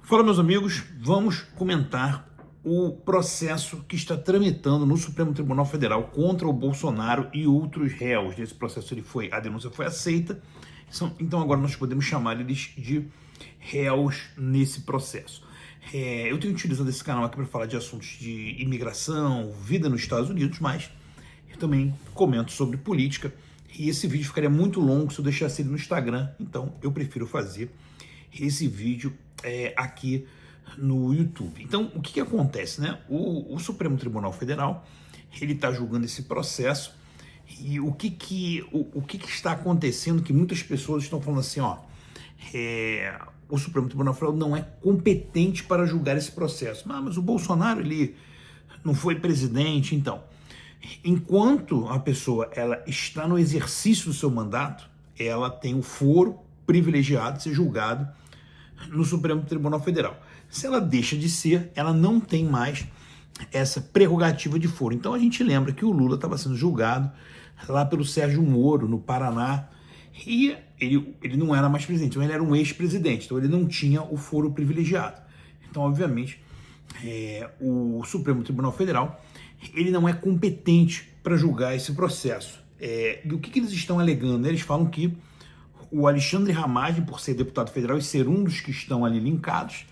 Fala, meus amigos, vamos comentar o processo que está tramitando no Supremo Tribunal Federal contra o Bolsonaro e outros réus. Esse processo a denúncia foi aceita, então agora nós podemos chamar eles de réus nesse processo. Eu tenho utilizado esse canal aqui para falar de assuntos de imigração, vida nos Estados Unidos, mas eu também comento sobre política e esse vídeo ficaria muito longo se eu deixasse ele no Instagram, então eu prefiro fazer esse vídeo aqui no YouTube. Então, o que acontece, né? O Supremo Tribunal Federal, ele está julgando esse processo e o que está acontecendo, que muitas pessoas estão falando assim, o Supremo Tribunal Federal não é competente para julgar esse processo. Mas o Bolsonaro, ele não foi presidente, então. Enquanto a pessoa ela está no exercício do seu mandato, ela tem o foro privilegiado de ser julgado no Supremo Tribunal Federal. Se ela deixa de ser, ela não tem mais essa prerrogativa de foro. Então a gente lembra que o Lula estava sendo julgado lá pelo Sérgio Moro, no Paraná, e ele não era mais presidente, então ele era um ex-presidente, então ele não tinha o foro privilegiado. Então, obviamente, o Supremo Tribunal Federal ele não é competente para julgar esse processo. E o que eles estão alegando? Eles falam que o Alexandre Ramagem, por ser deputado federal e ser um dos que estão ali linkados,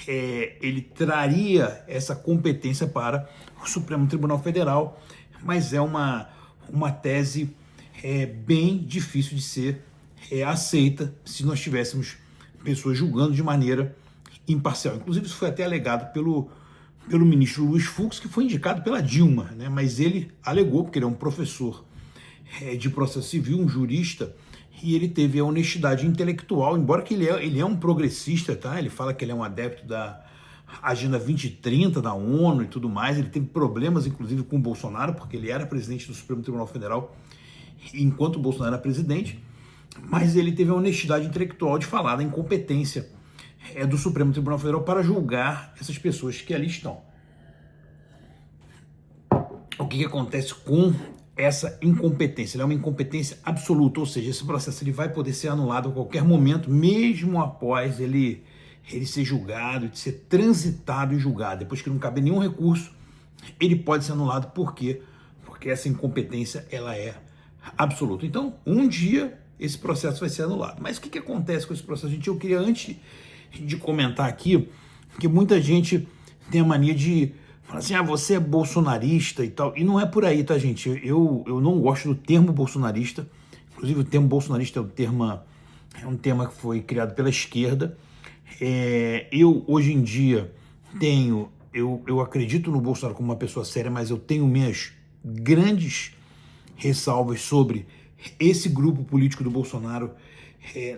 ele traria essa competência para o Supremo Tribunal Federal, mas é uma tese bem difícil de ser aceita se nós tivéssemos pessoas julgando de maneira imparcial. Inclusive, isso foi até alegado pelo ministro Luiz Fux, que foi indicado pela Dilma, né? Mas ele alegou, porque ele é um professor de processo civil, um jurista, e ele teve a honestidade intelectual, embora que ele é um progressista, tá? Ele fala que ele é um adepto da Agenda 2030 da ONU e tudo mais. Ele teve problemas, inclusive, com o Bolsonaro, porque ele era presidente do Supremo Tribunal Federal enquanto o Bolsonaro era presidente, mas ele teve a honestidade intelectual de falar da incompetência do Supremo Tribunal Federal para julgar essas pessoas que ali estão. O que acontece com essa incompetência? Ela é uma incompetência absoluta, ou seja, esse processo ele vai poder ser anulado a qualquer momento, mesmo após ele ser julgado, de ser transitado e julgado. Depois que não cabe nenhum recurso, ele pode ser anulado. Por quê? Porque essa incompetência ela é absoluta. Então, um dia esse processo vai ser anulado. Mas o que acontece com esse processo? Gente, eu queria, antes de comentar aqui, que muita gente tem a mania de fala assim, você é bolsonarista e tal, e não é por aí, tá, gente? Eu não gosto do termo bolsonarista, inclusive o termo bolsonarista é um tema que foi criado pela esquerda. Eu, hoje em dia, eu acredito no Bolsonaro como uma pessoa séria, mas eu tenho minhas grandes ressalvas sobre esse grupo político do Bolsonaro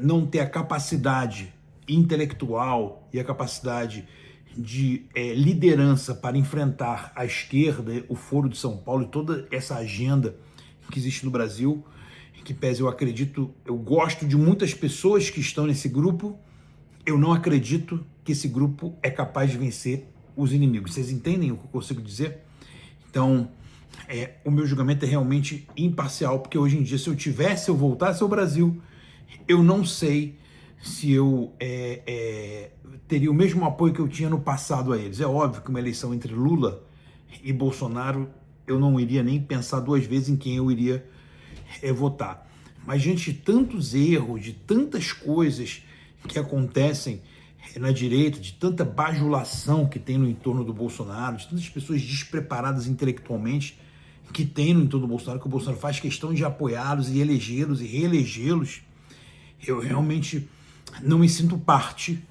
não ter a capacidade intelectual e a capacidade de liderança para enfrentar a esquerda, o Foro de São Paulo e toda essa agenda que existe no Brasil, que pese eu gosto de muitas pessoas que estão nesse grupo, eu não acredito que esse grupo é capaz de vencer os inimigos. Vocês entendem o que eu consigo dizer? Então, o meu julgamento é realmente imparcial, porque hoje em dia, se eu voltasse ao Brasil, eu não sei se eu teria o mesmo apoio que eu tinha no passado a eles. É óbvio que uma eleição entre Lula e Bolsonaro, eu não iria nem pensar duas vezes em quem eu iria votar. Mas diante de tantos erros, de tantas coisas que acontecem na direita, de tanta bajulação que tem no entorno do Bolsonaro, de tantas pessoas despreparadas intelectualmente que tem no entorno do Bolsonaro, que o Bolsonaro faz questão de apoiá-los e elegê-los e reelegê-los, eu realmente não me sinto parte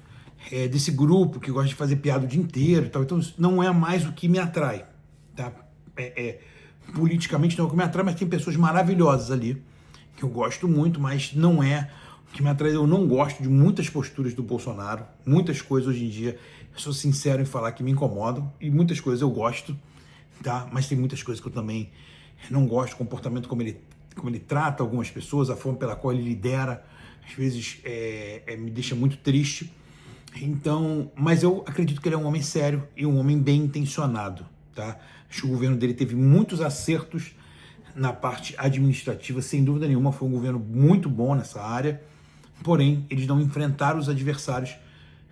desse grupo que gosta de fazer piada o dia inteiro e tal. Então isso não é mais o que me atrai, tá? Politicamente não é o que me atrai, mas tem pessoas maravilhosas ali que eu gosto muito, mas não é o que me atrai. Eu não gosto de muitas posturas do Bolsonaro, muitas coisas hoje em dia, eu sou sincero em falar que me incomodam, e muitas coisas eu gosto, tá? Mas tem muitas coisas que eu também não gosto, o comportamento como ele trata algumas pessoas, a forma pela qual ele lidera, às vezes me deixa muito triste. Então, mas eu acredito que ele é um homem sério e um homem bem intencionado, tá? Acho que o governo dele teve muitos acertos na parte administrativa, sem dúvida nenhuma, foi um governo muito bom nessa área, porém, eles não enfrentaram os adversários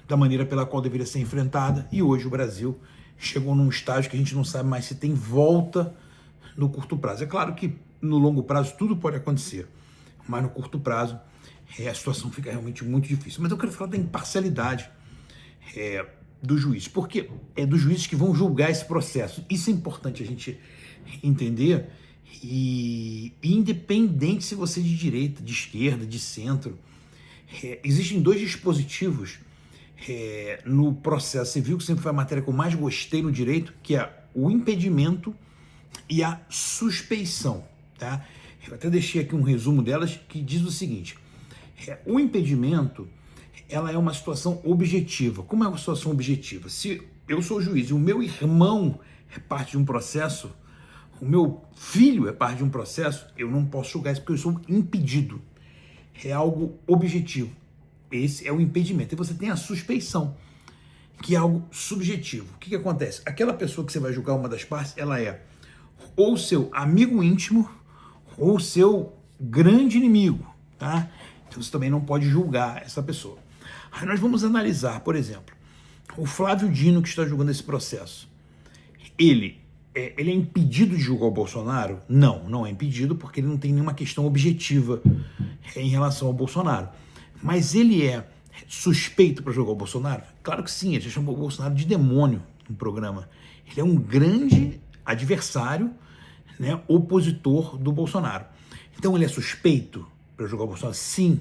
da maneira pela qual deveria ser enfrentada, e hoje o Brasil chegou num estágio que a gente não sabe mais se tem volta no curto prazo. É claro que no longo prazo tudo pode acontecer, mas no curto prazo a situação fica realmente muito difícil. Mas eu quero falar da imparcialidade dos juízes, porque é dos juízes que vão julgar esse processo. Isso é importante a gente entender, e independente se você é de direita, de esquerda, de centro, existem dois dispositivos no processo civil, que sempre foi a matéria que eu mais gostei no direito, que é o impedimento e a suspeição, tá? Eu até deixei aqui um resumo delas, que diz o seguinte: o impedimento, ela é uma situação objetiva. Como é uma situação objetiva? Se eu sou juiz e o meu irmão é parte de um processo, o meu filho é parte de um processo, eu não posso julgar isso porque eu sou impedido. É algo objetivo. Esse é o impedimento. E você tem a suspeição, que é algo subjetivo. O que acontece? Aquela pessoa que você vai julgar, uma das partes, ela é ou seu amigo íntimo ou seu grande inimigo, tá? Então você também não pode julgar essa pessoa. Aí nós vamos analisar, por exemplo, o Flávio Dino, que está julgando esse processo. Ele é impedido de julgar o Bolsonaro? Não, não é impedido, porque ele não tem nenhuma questão objetiva em relação ao Bolsonaro. Mas ele é suspeito para julgar o Bolsonaro? Claro que sim, ele já chamou o Bolsonaro de demônio no programa. Ele é um grande adversário, né, opositor do Bolsonaro. Então ele é suspeito para julgar o Bolsonaro? Sim.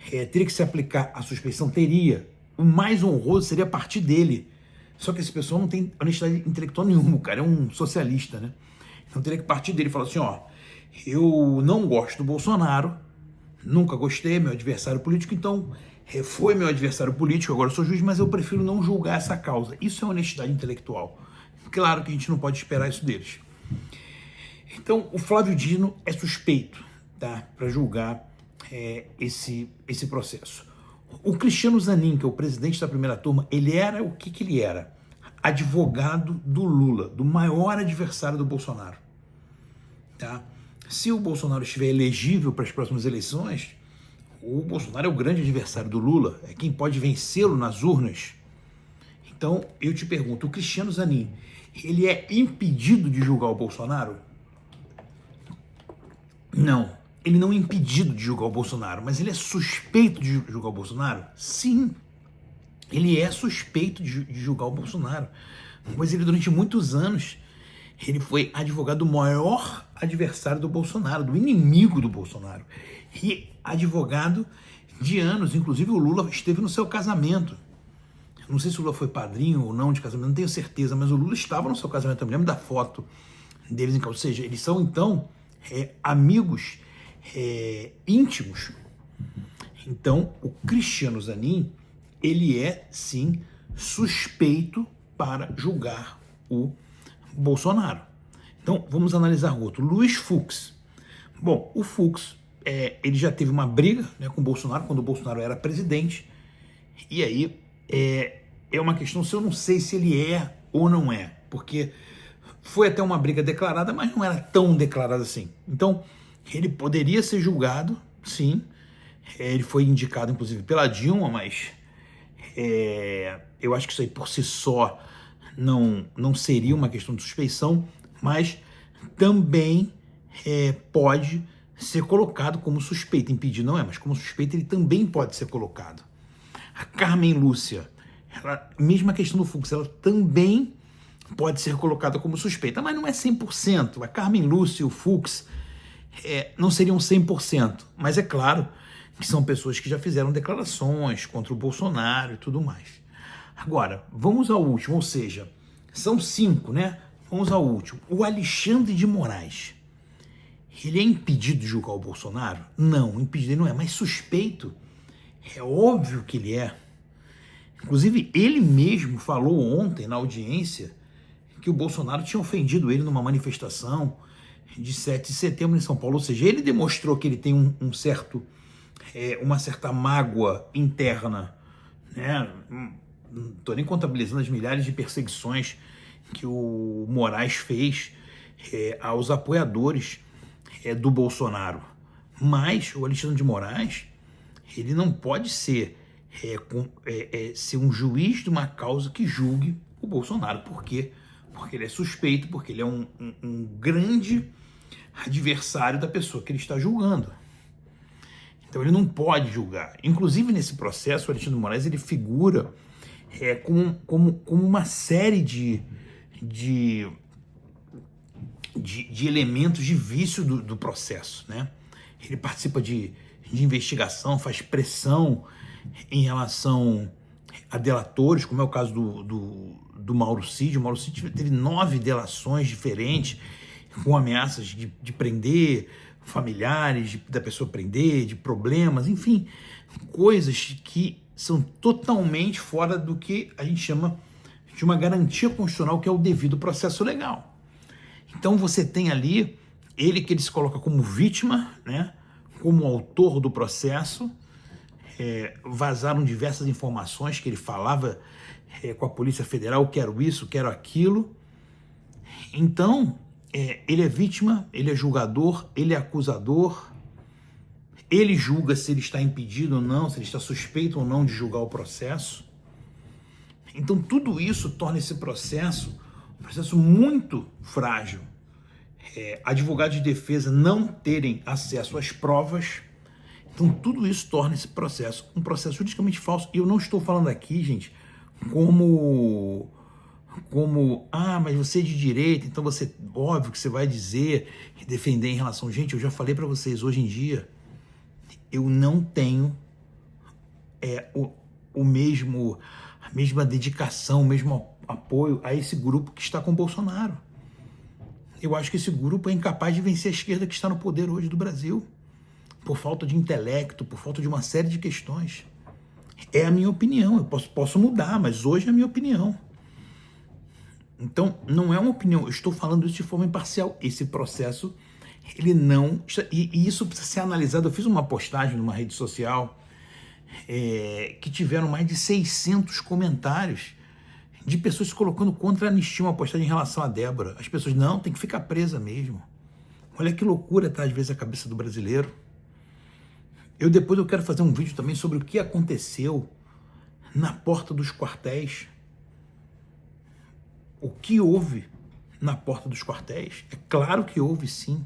Teria que se aplicar a suspeição? Teria. O mais honroso seria partir dele. Só que esse pessoal não tem honestidade intelectual nenhuma, o cara é um socialista, né? Então teria que partir dele e falar assim, ó, eu não gosto do Bolsonaro, nunca gostei, é meu adversário político, então foi meu adversário político, agora eu sou juiz, mas eu prefiro não julgar essa causa. Isso é honestidade intelectual. Claro que a gente não pode esperar isso deles. Então, o Flávio Dino é suspeito, tá, para julgar esse processo. O Cristiano Zanin, que é o presidente da primeira turma, ele era o que ele era? Advogado do Lula, do maior adversário do Bolsonaro. Tá? Se o Bolsonaro estiver elegível para as próximas eleições, o Bolsonaro é o grande adversário do Lula, é quem pode vencê-lo nas urnas. Então, eu te pergunto, o Cristiano Zanin, ele é impedido de julgar o Bolsonaro? Não. Ele não é impedido de julgar o Bolsonaro, mas ele é suspeito de julgar o Bolsonaro? Sim, ele é suspeito de julgar o Bolsonaro, pois ele durante muitos anos ele foi advogado do maior adversário do Bolsonaro, do inimigo do Bolsonaro, e advogado de anos. Inclusive o Lula esteve no seu casamento. Não sei se o Lula foi padrinho ou não de casamento, não tenho certeza, mas o Lula estava no seu casamento, eu me lembro da foto deles em casa. Ou seja, eles são então amigos íntimos. Então o Cristiano Zanin, ele é sim suspeito para julgar o Bolsonaro. Então vamos analisar outro, Luiz Fux. Bom, o Fux ele já teve uma briga, né, com o Bolsonaro quando o Bolsonaro era presidente, e aí é uma questão se eu não sei se ele é ou não é, porque foi até uma briga declarada, mas não era tão declarada assim. Então ele poderia ser julgado, sim. Ele foi indicado, inclusive, pela Dilma, mas eu acho que isso aí por si só não seria uma questão de suspeição, mas também pode ser colocado como suspeito. Impedido não é, mas como suspeito ele também pode ser colocado. A Carmen Lúcia, mesma questão do Fux, ela também pode ser colocada como suspeita, mas não é 100%. A Carmen Lúcia e o Fux não seriam 100%, mas é claro que são pessoas que já fizeram declarações contra o Bolsonaro e tudo mais. Agora, vamos ao último, ou seja, são 5, né? Vamos ao último. O Alexandre de Moraes, ele é impedido de julgar o Bolsonaro? Não, impedido ele não é, mas suspeito, é óbvio que ele é. Inclusive, ele mesmo falou ontem na audiência que o Bolsonaro tinha ofendido ele numa manifestação de 7 de setembro em São Paulo, ou seja, ele demonstrou que ele tem uma certa mágoa interna, né? Não estou nem contabilizando as milhares de perseguições que o Moraes fez aos apoiadores do Bolsonaro, mas o Alexandre de Moraes, ele não pode ser ser um juiz de uma causa que julgue o Bolsonaro. Por quê? Porque ele é suspeito, porque ele é um grande adversário da pessoa que ele está julgando. Então ele não pode julgar. Inclusive nesse processo, o Alexandre de Moraes ele figura como uma série de elementos de vício do processo, né? Ele participa de investigação, faz pressão em relação a delatores, como é o caso do Mauro Cid. O Mauro Cid teve 9 delações diferentes, com ameaças de prender familiares, da pessoa prender, de problemas, enfim, coisas que são totalmente fora do que a gente chama de uma garantia constitucional, que é o devido processo legal. Então você tem ali ele que ele se coloca como vítima, né, como autor do processo. Vazaram diversas informações que ele falava com a Polícia Federal, quero isso, quero aquilo. Então, ele é vítima, ele é julgador, ele é acusador, ele julga se ele está impedido ou não, se ele está suspeito ou não de julgar o processo. Então, tudo isso torna esse processo um processo muito frágil. Advogados de defesa não terem acesso às provas. Então, tudo isso torna esse processo um processo juridicamente falso. E eu não estou falando aqui, gente, como mas você é de direita, então você, óbvio que você vai dizer e defender em relação... Gente, eu já falei para vocês, hoje em dia, eu não tenho a mesma dedicação, o mesmo apoio a esse grupo que está com o Bolsonaro. Eu acho que esse grupo é incapaz de vencer a esquerda que está no poder hoje do Brasil, por falta de intelecto, por falta de uma série de questões. É a minha opinião, eu posso mudar, mas hoje é a minha opinião. Então, não é uma opinião, eu estou falando isso de forma imparcial. Esse processo, ele não... E isso precisa ser analisado. Eu fiz uma postagem numa rede social que tiveram mais de 600 comentários de pessoas se colocando contra a anistia, uma postagem em relação a Débora. As pessoas, não, tem que ficar presa mesmo. Olha que loucura tá, às vezes, a cabeça do brasileiro. Depois eu quero fazer um vídeo também sobre o que aconteceu na porta dos quartéis. O que houve na porta dos quartéis? É claro que houve, sim.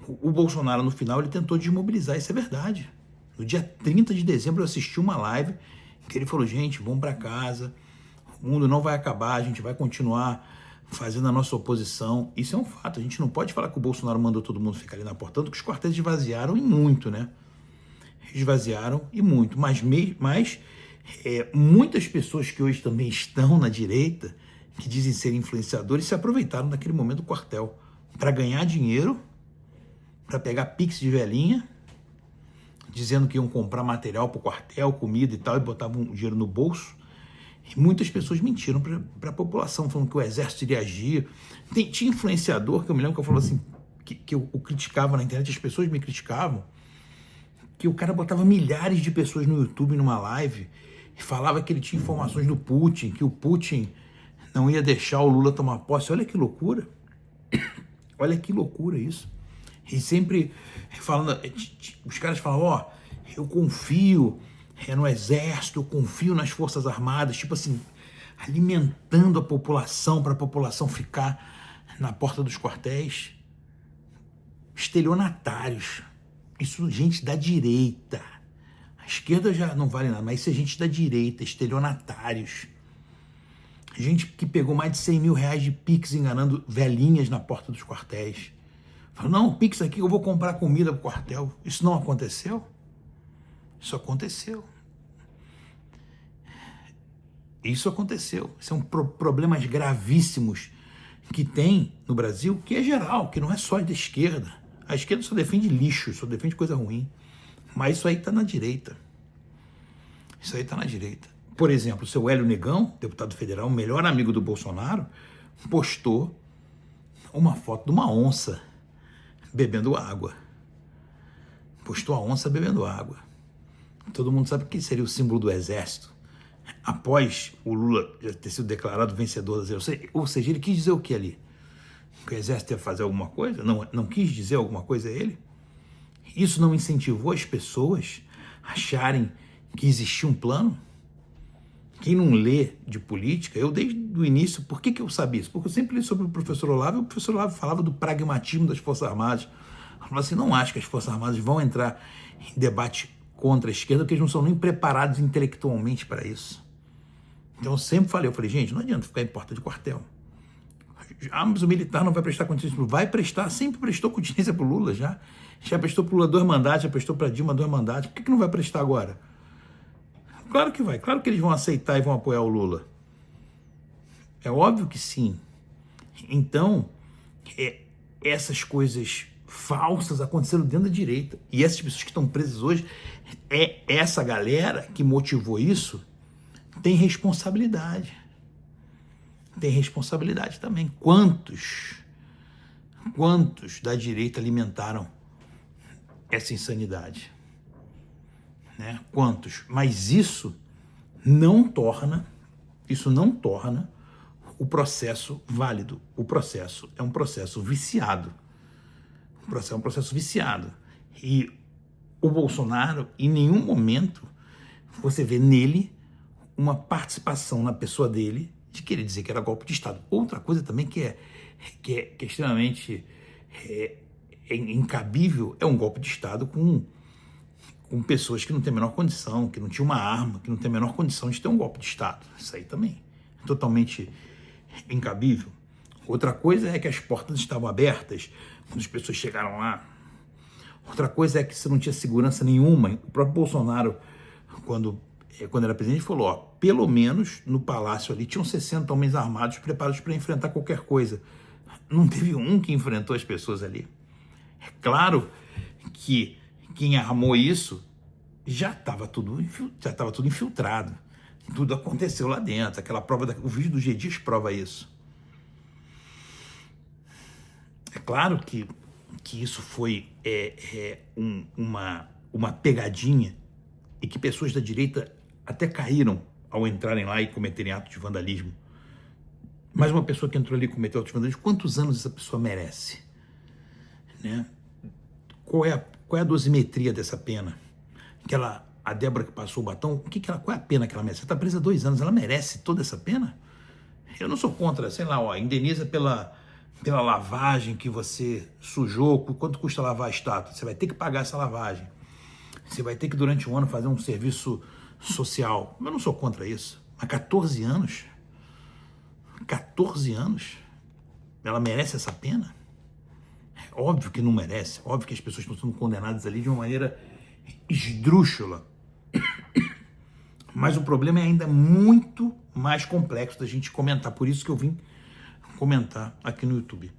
O Bolsonaro, no final, ele tentou desmobilizar, isso é verdade. No dia 30 de dezembro, eu assisti uma live que ele falou, gente, vamos para casa, o mundo não vai acabar, a gente vai continuar fazendo a nossa oposição. Isso é um fato, a gente não pode falar que o Bolsonaro mandou todo mundo ficar ali na porta, tanto que os quartéis esvaziaram e muito, né? Esvaziaram e muito, mas muitas pessoas que hoje também estão na direita, que dizem ser influenciadores, se aproveitaram naquele momento do quartel para ganhar dinheiro, para pegar pix de velhinha, dizendo que iam comprar material para o quartel, comida e tal, e botavam o dinheiro no bolso. E muitas pessoas mentiram para a população, falando que o exército iria agir. Tinha influenciador, que eu me lembro que eu falava assim, que eu criticava na internet, as pessoas me criticavam, que o cara botava milhares de pessoas no YouTube numa live e falava que ele tinha informações do Putin, que o Putin não ia deixar o Lula tomar posse. Olha que loucura. Olha que loucura isso. E sempre falando, os caras falam, eu confio no exército, eu confio nas forças armadas, tipo assim, alimentando a população para a população ficar na porta dos quartéis. Estelionatários. Isso, gente da direita. A esquerda já não vale nada, mas isso é gente da direita, estelionatários. Gente que pegou mais de 100 mil reais de Pix enganando velhinhas na porta dos quartéis. Falou, não, Pix aqui eu vou comprar comida pro quartel. Isso não aconteceu? Isso aconteceu. Isso aconteceu. São problemas gravíssimos que tem no Brasil, que é geral, que não é só da esquerda. A esquerda só defende lixo, só defende coisa ruim. Mas isso aí está na direita. Isso aí está na direita. Por exemplo, o seu Hélio Negão, deputado federal, o melhor amigo do Bolsonaro, postou uma foto de uma onça bebendo água. Postou a onça bebendo água. Todo mundo sabe que seria o símbolo do exército. Após o Lula já ter sido declarado vencedor das eleições, ou seja, ele quis dizer o que ali? Que o exército ia fazer alguma coisa? Não quis dizer alguma coisa a ele? Isso não incentivou as pessoas a acharem que existia um plano? Quem não lê de política, eu desde o início, por que eu sabia isso? Porque eu sempre li sobre o professor Olavo, e o professor Olavo falava do pragmatismo das Forças Armadas. Ele falava assim, não acho que as Forças Armadas vão entrar em debate contra a esquerda, porque eles não são nem preparados intelectualmente para isso. Então eu sempre falei, gente, não adianta ficar em porta de quartel. Mas o militar não vai prestar continência para o Lula. Vai prestar, sempre prestou continência para o Lula já. Já prestou para o Lula 2 mandatos, já prestou para Dilma 2 mandatos. Por que não vai prestar agora? Claro que vai, claro que eles vão aceitar e vão apoiar o Lula. É óbvio que sim. Então, essas coisas falsas aconteceram dentro da direita. E essas pessoas que estão presas hoje, essa galera que motivou isso, tem responsabilidade. Tem responsabilidade também. Quantos da direita alimentaram essa insanidade? Né? Quantos? Mas isso não torna o processo válido. O processo é um processo viciado. O processo é um processo viciado. E o Bolsonaro, em nenhum momento, você vê nele uma participação na pessoa dele de querer dizer que era golpe de Estado. Outra coisa também que é extremamente incabível é um golpe de Estado com pessoas que não têm a menor condição, que não tinham uma arma, que não têm a menor condição de ter um golpe de Estado. Isso aí também é totalmente incabível. Outra coisa é que as portas estavam abertas quando as pessoas chegaram lá. Outra coisa é que você não tinha segurança nenhuma. O próprio Bolsonaro, quando era presidente, falou, ó, pelo menos no palácio ali tinham 60 homens armados preparados para enfrentar qualquer coisa. Não teve um que enfrentou as pessoas ali. É claro que quem armou isso já estava tudo infiltrado. Tudo aconteceu lá dentro. Aquela prova, o vídeo do G Dias prova isso. É claro que isso foi uma pegadinha e que pessoas da direita até caíram ao entrarem lá e cometerem atos de vandalismo. Mas uma pessoa que entrou ali e cometeu atos de vandalismo, quantos anos essa pessoa merece? Né? Qual é a dosimetria dessa pena? A Débora que passou o batom, qual é a pena que ela merece? Ela está presa há 2 anos, ela merece toda essa pena? Eu não sou contra, sei lá, ó, indeniza pela lavagem que você sujou, quanto custa lavar a estátua? Você vai ter que pagar essa lavagem. Você vai ter que, durante um ano, fazer um serviço social. Eu não sou contra isso. Mas 14 anos? 14 anos? Ela merece essa pena? É óbvio que não merece. Óbvio que as pessoas estão sendo condenadas ali de uma maneira esdrúxula. Mas o problema é ainda muito mais complexo da gente comentar. Por isso que eu vim comentar aqui no YouTube.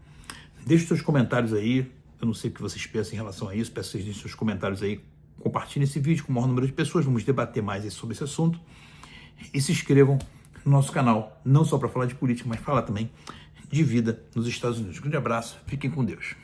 Deixe seus comentários aí. Eu não sei o que vocês pensam em relação a isso. Peço que vocês deixem seus comentários aí. Compartilhem esse vídeo com o maior número de pessoas. Vamos debater mais sobre esse assunto. E se inscrevam no nosso canal. Não só para falar de política, mas falar também de vida nos Estados Unidos. Um grande abraço. Fiquem com Deus.